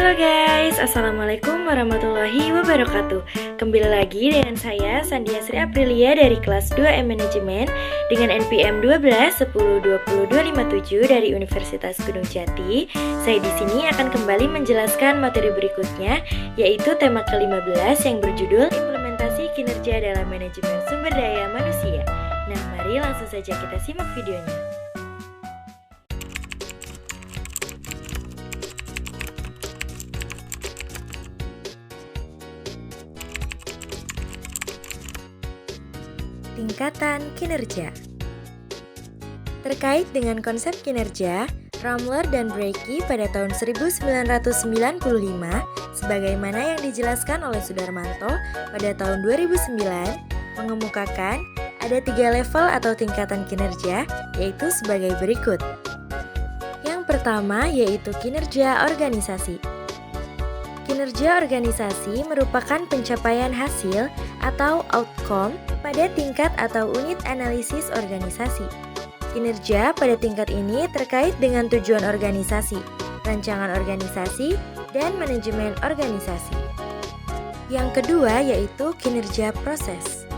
Halo guys, Assalamualaikum warahmatullahi wabarakatuh. Kembali lagi dengan saya Sandia Sri Aprilia dari kelas 2 Manajemen dengan NPM 121020257 dari Universitas Gunung Jati. Saya di sini akan kembali menjelaskan materi berikutnya, yaitu tema ke-15 yang berjudul Implementasi Kinerja dalam Manajemen Sumber Daya Manusia. Nah, mari langsung saja kita simak videonya. Tingkatan kinerja. Terkait dengan konsep kinerja, Ramler dan Brecky pada tahun 1995, sebagaimana yang dijelaskan oleh Sudarmanto pada tahun 2009, mengemukakan ada 3 level atau tingkatan kinerja, yaitu sebagai berikut. Yang pertama yaitu kinerja organisasi. Kinerja organisasi merupakan pencapaian hasil atau outcome pada tingkat atau unit analisis organisasi. Kinerja pada tingkat ini terkait dengan tujuan organisasi, rancangan organisasi, dan manajemen organisasi. Yang kedua yaitu kinerja proses.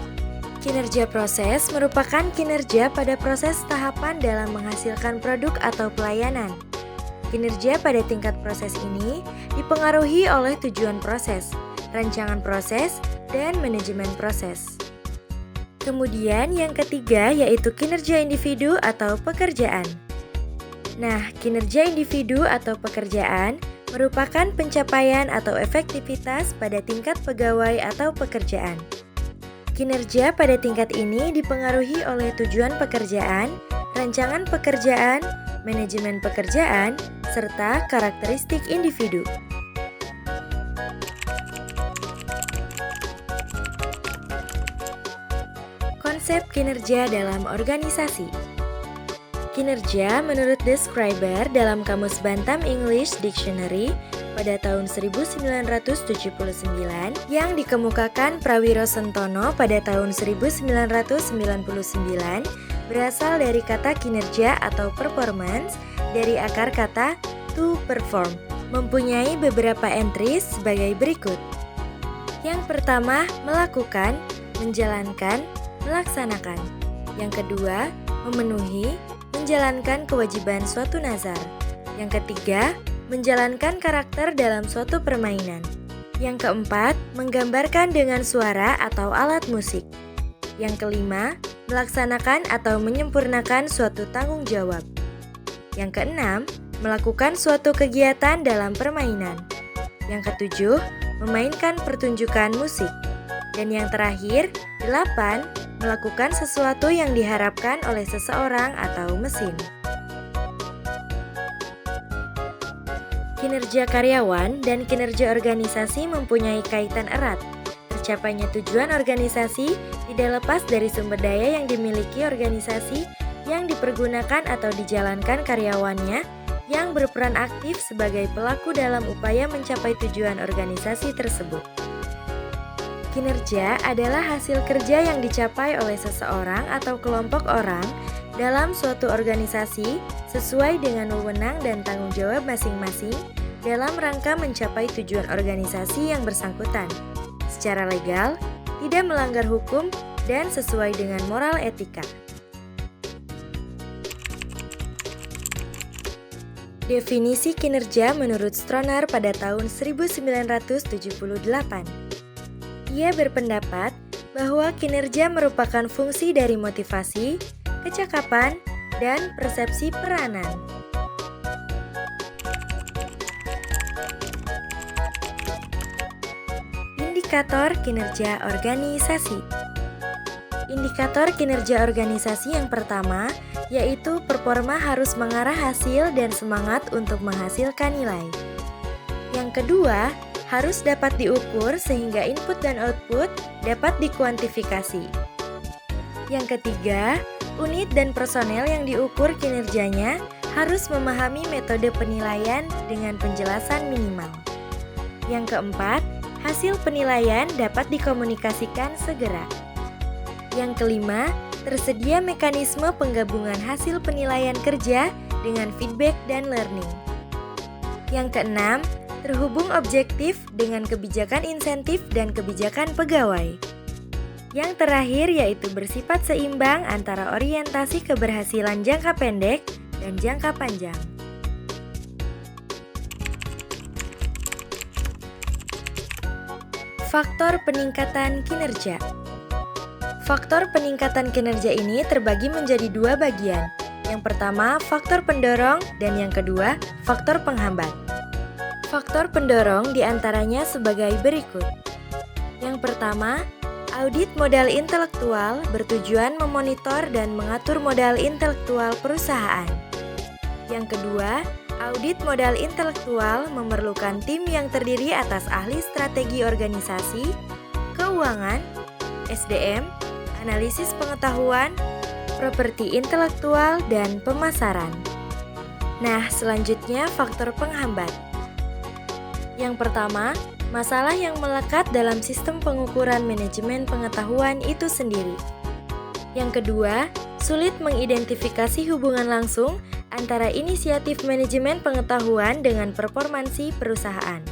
Kinerja proses merupakan kinerja pada proses tahapan dalam menghasilkan produk atau pelayanan. Kinerja pada tingkat proses ini dipengaruhi oleh tujuan proses, rancangan proses, dan manajemen proses. Kemudian yang ketiga yaitu kinerja individu atau pekerjaan. Nah, kinerja individu atau pekerjaan merupakan pencapaian atau efektivitas pada tingkat pegawai atau pekerjaan. Kinerja pada tingkat ini dipengaruhi oleh tujuan pekerjaan, rancangan pekerjaan, manajemen pekerjaan, serta karakteristik individu. Konsep kinerja dalam organisasi. Kinerja menurut Describer dalam Kamus Bantam English Dictionary pada tahun 1979 yang dikemukakan Prawiro Sentono pada tahun 1999 berasal dari kata kinerja atau performance dari akar kata to perform, mempunyai beberapa entries sebagai berikut. Yang pertama, melakukan, menjalankan, melaksanakan. Yang kedua, memenuhi, menjalankan kewajiban suatu nazar. Yang ketiga, menjalankan karakter dalam suatu permainan. Yang keempat, menggambarkan dengan suara atau alat musik. Yang kelima, melaksanakan atau menyempurnakan suatu tanggung jawab. Yang keenam, melakukan suatu kegiatan dalam permainan. Yang ketujuh, memainkan pertunjukan musik. Dan yang terakhir, 8, melakukan sesuatu yang diharapkan oleh seseorang atau mesin. Kinerja karyawan dan kinerja organisasi mempunyai kaitan erat. Tercapainya tujuan organisasi tidak lepas dari sumber daya yang dimiliki organisasi yang dipergunakan atau dijalankan karyawannya yang berperan aktif sebagai pelaku dalam upaya mencapai tujuan organisasi tersebut. Kinerja adalah hasil kerja yang dicapai oleh seseorang atau kelompok orang dalam suatu organisasi sesuai dengan wewenang dan tanggung jawab masing-masing dalam rangka mencapai tujuan organisasi yang bersangkutan secara legal, tidak melanggar hukum, dan sesuai dengan moral etika. Definisi kinerja menurut Stroner pada tahun 1978. Ia berpendapat bahwa kinerja merupakan fungsi dari motivasi, kecakapan, dan persepsi peranan. Indikator kinerja organisasi. Indikator kinerja organisasi yang pertama yaitu performa harus mengarah hasil dan semangat untuk menghasilkan nilai. Yang kedua, harus dapat diukur sehingga input dan output dapat dikuantifikasi. Yang ketiga, unit dan personel yang diukur kinerjanya harus memahami metode penilaian dengan penjelasan minimal. Yang keempat, hasil penilaian dapat dikomunikasikan segera. Yang kelima, tersedia mekanisme penggabungan hasil penilaian kerja dengan feedback dan learning. Yang keenam, terhubung objektif dengan kebijakan insentif dan kebijakan pegawai. Yang terakhir yaitu bersifat seimbang antara orientasi keberhasilan jangka pendek dan jangka panjang. Faktor peningkatan kinerja. Faktor peningkatan kinerja ini terbagi menjadi dua bagian. Yang pertama, faktor pendorong, dan yang kedua, faktor penghambat. Faktor pendorong diantaranya sebagai berikut. Yang pertama, audit modal intelektual bertujuan memonitor dan mengatur modal intelektual perusahaan. Yang kedua, audit modal intelektual memerlukan tim yang terdiri atas ahli strategi organisasi, keuangan, SDM, analisis pengetahuan, properti intelektual, dan pemasaran. Nah, selanjutnya faktor penghambat. Yang pertama, masalah yang melekat dalam sistem pengukuran manajemen pengetahuan itu sendiri. Yang kedua, sulit mengidentifikasi hubungan langsung antara inisiatif manajemen pengetahuan dengan performansi perusahaan.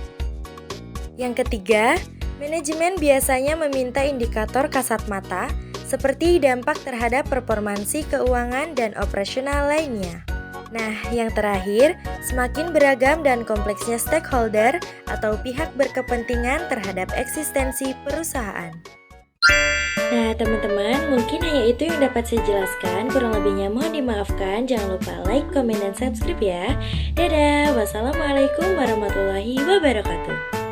Yang ketiga, manajemen biasanya meminta indikator kasat mata seperti dampak terhadap performansi keuangan dan operasional lainnya. Nah, yang terakhir, semakin beragam dan kompleksnya stakeholder atau pihak berkepentingan terhadap eksistensi perusahaan. Nah, teman-teman, mungkin hanya itu yang dapat saya jelaskan. Kurang lebihnya mohon dimaafkan. Jangan lupa like, komen, dan subscribe ya. Dadah, wassalamualaikum warahmatullahi wabarakatuh.